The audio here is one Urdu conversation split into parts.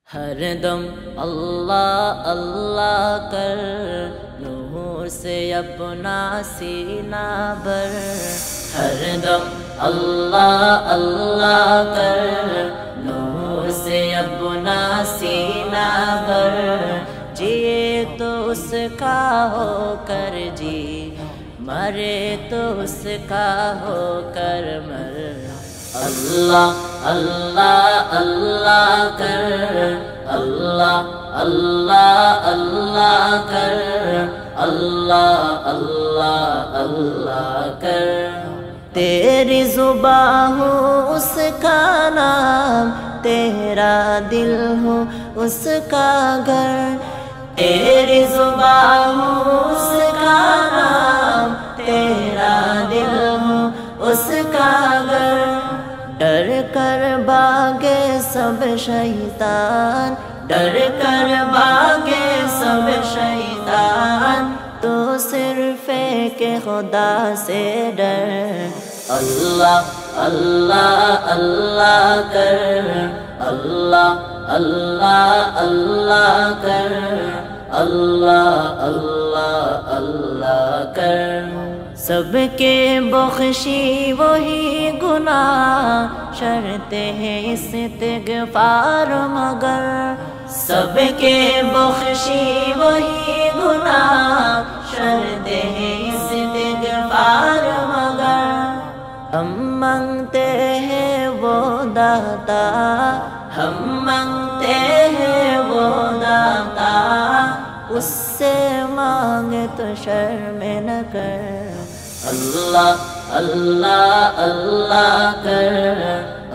ہر دم اللہ اللہ کر، نور سے اپنا سینہ بھر۔ ہر دم اللہ اللہ کر، نور سے اپنا سینہ بھر۔ جیے تو اس کا ہو کر جی، مرے تو اس کا ہو کر مر۔ اللہ اللہ اللہ کر، اللہ اللہ اللہ کر، اللہ اللہ اللہ کر۔ تیری زبان ہو اس کا نام، تیرا دل ہو اس کا گھر۔ تیری زبان ہو اس کا نام، تیرا دل ہو اس کا گھر۔ ڈر کر بھاگے سب شیطان، ڈر کر بھاگے سب شیطان، تو صرف ایک خدا سے ڈر۔ اللہ اللہ اللہ کر، اللہ اللہ اللہ کر، اللہ اللہ اللہ کر۔ سب کے بخشی وہی گناہ، شرط ہے استغفار مگر۔ سب کے بخشی وہی گناہ، شرط ہے استغفار مگر۔ ہم مانگتے ہیں وہ داتا، ہم مانگتے ہیں وہ داتا، اس سے مانگے تو شرم نہ کر۔ اللہ اللہ اللہ کر،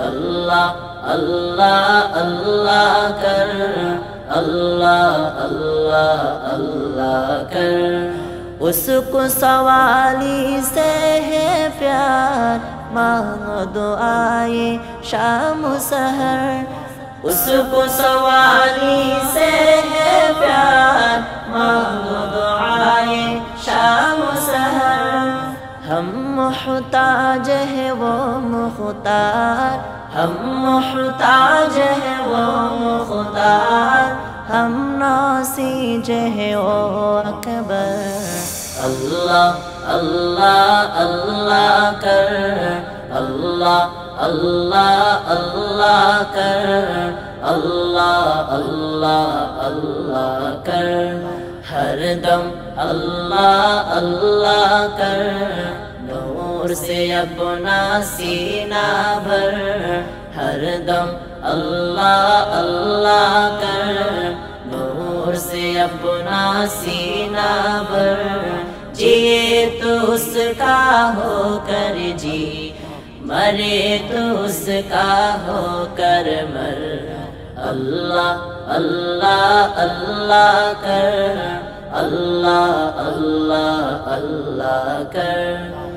اللہ اللہ اللہ کر، اللہ اللہ اللہ کر۔ اس کو سوالی سے ہے پیار، مانگو دعائیں شام و سحر۔ اس کو سوالی سے ہے پیار، مانگو دعائیں شام و سحر۔ ہم محتاج ہے وہ مختار، ہم محتاج ہے وہ مختار، ہم ناسیج ہے وہ اکبر۔ اللہ اللہ اللہ کر، اللہ اللہ اللہ کر، اللہ اللہ اللہ کر۔ ہر دم اللہ اللہ کر، نور سے اپنا سینہ بھر۔ ہر دم اللہ اللہ کر، نور سے اپنا سینہ بھر۔ جیے تو اس کا ہو کر جی، مرے تو اس کا ہو کر مر۔ اللہ اللہ اللہ کر، اللہ اللہ اللہ کر۔